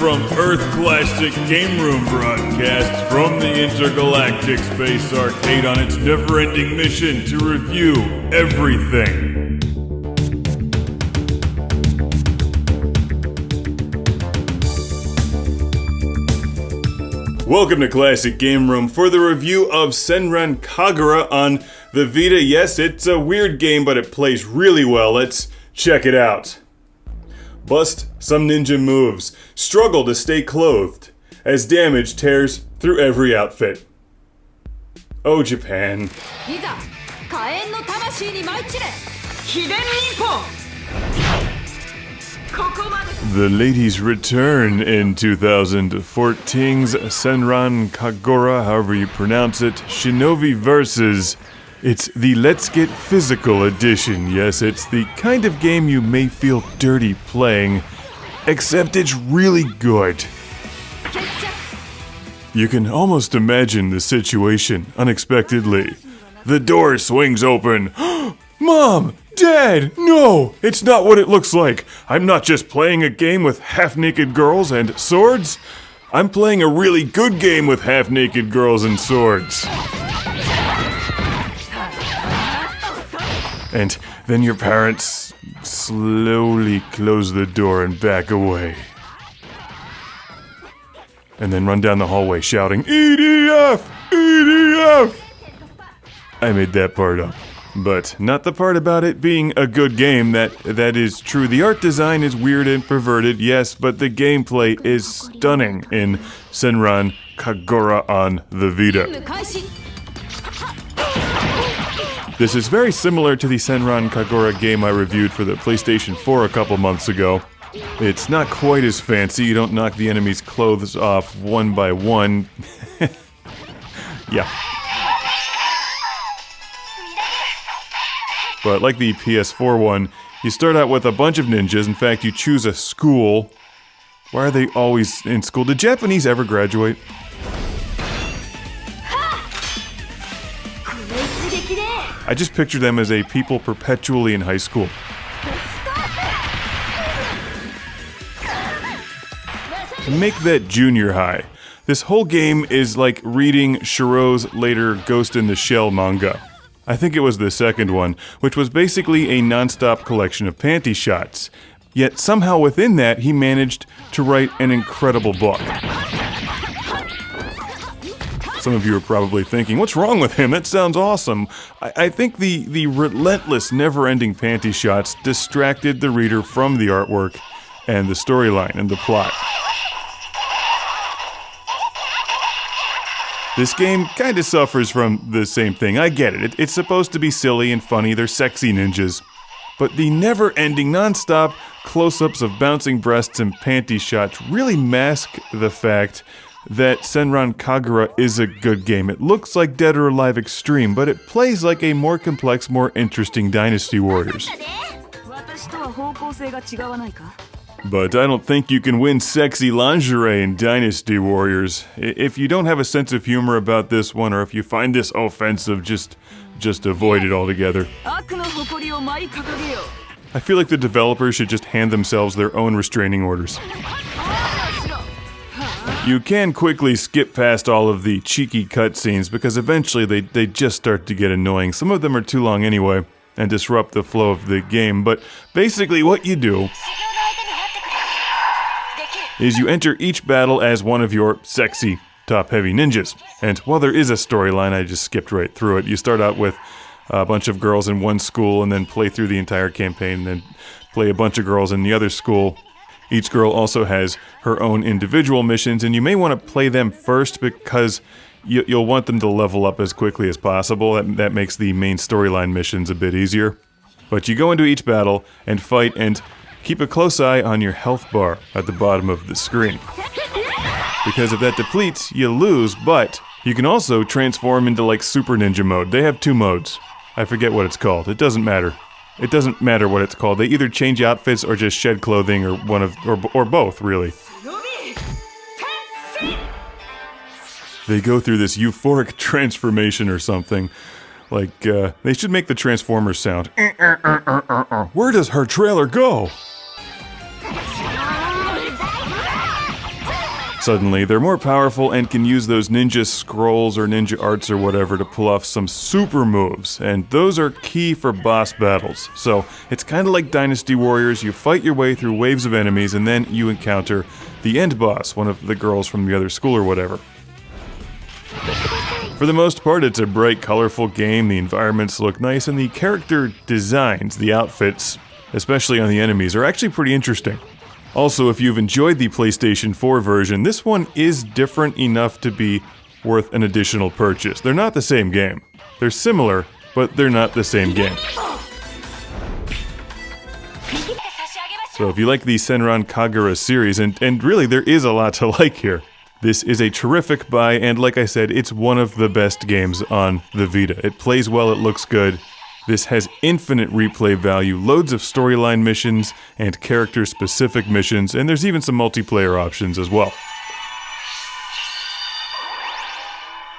from Earth Classic Game Room broadcasts from the Intergalactic Space Arcade on its never-ending mission to review everything. Welcome to Classic Game Room for the review of Senran Kagura on the Vita. Yes, it's a weird game, but it plays really well. Let's check it out. Bust some ninja moves. Struggle to stay clothed, as damage tears through every outfit. Oh, Japan. The ladies return in 2014's Senran Kagura, however you pronounce it, Shinovi Versus. It's the Let's Get Physical edition. Yes, it's the kind of game you may feel dirty playing, except it's really good. You can almost imagine the situation unexpectedly. The door swings open. Mom! Dad! No! It's not what it looks like. I'm not just playing a game with half-naked girls and swords. I'm playing a really good game with half-naked girls and swords. And then your parents slowly close the door and back away. And then run down the hallway shouting, EDF! EDF! I made that part up. But not the part about it being a good game, that is true. The art design is weird and perverted, yes, but the gameplay is stunning in Senran Kagura on the Vita. This is very similar to the Senran Kagura game I reviewed for the PlayStation 4 a couple months ago. It's not quite as fancy, you don't knock the enemy's clothes off one by one. Yeah. But like the PS4 one, you start out with a bunch of ninjas. In fact, you choose a school. Why are they always in school? Did Japanese ever graduate? I just picture them as a people perpetually in high school. Make that junior high. This whole game is like reading Shiro's later Ghost in the Shell manga. I think it was the second one, which was basically a non-stop collection of panty shots. Yet somehow within that, he managed to write an incredible book. Some of you are probably thinking, what's wrong with him? That sounds awesome. I think the relentless, never-ending panty shots distracted the reader from the artwork and the storyline and the plot. This game kind of suffers from the same thing. I get it. It's supposed to be silly and funny. They're sexy ninjas. But the never-ending, non-stop close-ups of bouncing breasts and panty shots really mask the fact that Senran Kagura is a good game. It looks like Dead or Alive Extreme, but it plays like a more complex, more interesting Dynasty Warriors. But I don't think you can win sexy lingerie in Dynasty Warriors. If you don't have a sense of humor about this one, or if you find this offensive, just avoid it altogether. I feel like the developers should just hand themselves their own restraining orders. You can quickly skip past all of the cheeky cutscenes because eventually they just start to get annoying. Some of them are too long anyway and disrupt the flow of the game, but basically what you do is you enter each battle as one of your sexy, top-heavy ninjas. And while there is a storyline, I just skipped right through it. You start out with a bunch of girls in one school and then play through the entire campaign and then play a bunch of girls in the other school. Each girl also has her own individual missions, and you may want to play them first because you'll want them to level up as quickly as possible. That makes the main storyline missions a bit easier. But you go into each battle and fight, and keep a close eye on your health bar at the bottom of the screen. Because if that depletes, you lose, but you can also transform into like Super Ninja mode. They have two modes. I forget what it's called. It doesn't matter. It doesn't matter what it's called. They either change outfits or just shed clothing or or both, really. They go through this euphoric transformation or something. Like, they should make the Transformers sound. Where does her trailer go? Suddenly, they're more powerful and can use those ninja scrolls or ninja arts or whatever to pull off some super moves, and those are key for boss battles. So, it's kind of like Dynasty Warriors. You fight your way through waves of enemies, and then you encounter the end boss, one of the girls from the other school or whatever. For the most part, it's a bright, colorful game, the environments look nice, and the character designs, the outfits, especially on the enemies, are actually pretty interesting. Also, if you've enjoyed the PlayStation 4 version, this one is different enough to be worth an additional purchase. They're not the same game. They're similar, but they're not the same game. So if you like the Senran Kagura series, and really there is a lot to like here, this is a terrific buy, and like I said, it's one of the best games on the Vita. It plays well, it looks good. This has infinite replay value, loads of storyline missions and character-specific missions, and there's even some multiplayer options as well.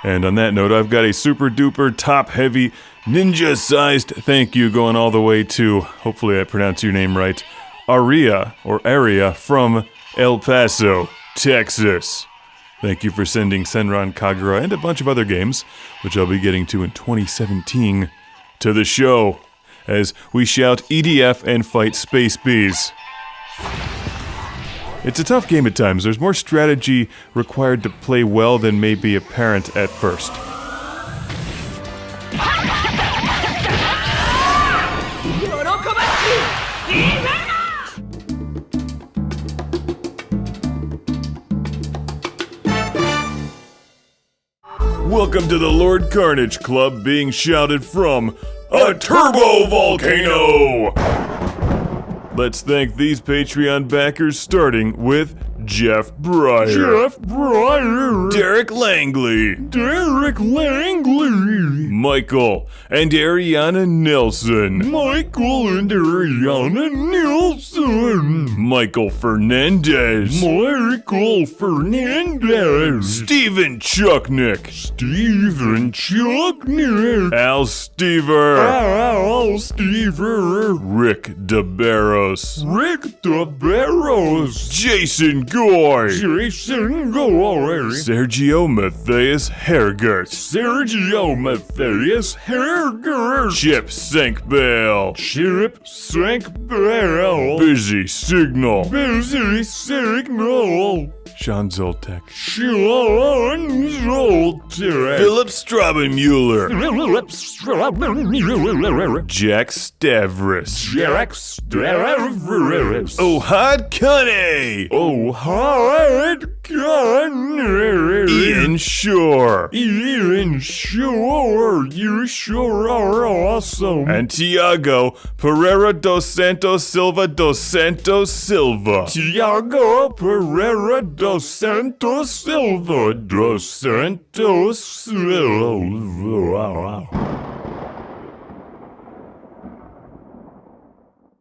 And on that note, I've got a super-duper, top-heavy, ninja-sized thank you going all the way to, hopefully I pronounce your name right, Aria from El Paso, Texas. Thank you for sending Senran Kagura and a bunch of other games, which I'll be getting to in 2017, to the show, as we shout EDF and fight Space Bees. It's a tough game at times. There's more strategy required to play well than may be apparent at first. Welcome to the Lord Carnage Club, being shouted from a turbo volcano! Let's thank these Patreon backers, starting with Jeff Breyer. Derek Langley. Michael and Ariana Nelson. Michael Fernandez. Steven Chucknick. Al Stever. Rick DeBarros. Jason Goy. Sergio Matthias Hergert. Chip Sankbale. Busy Signal. Sean Zoltek. Philip Straubenmuller. Jack Stavris. Ohad Kane. Ian Shore. You sure are awesome. And Tiago Pereira dos Santos Silva. Tiago Pereira dos Santos Silva.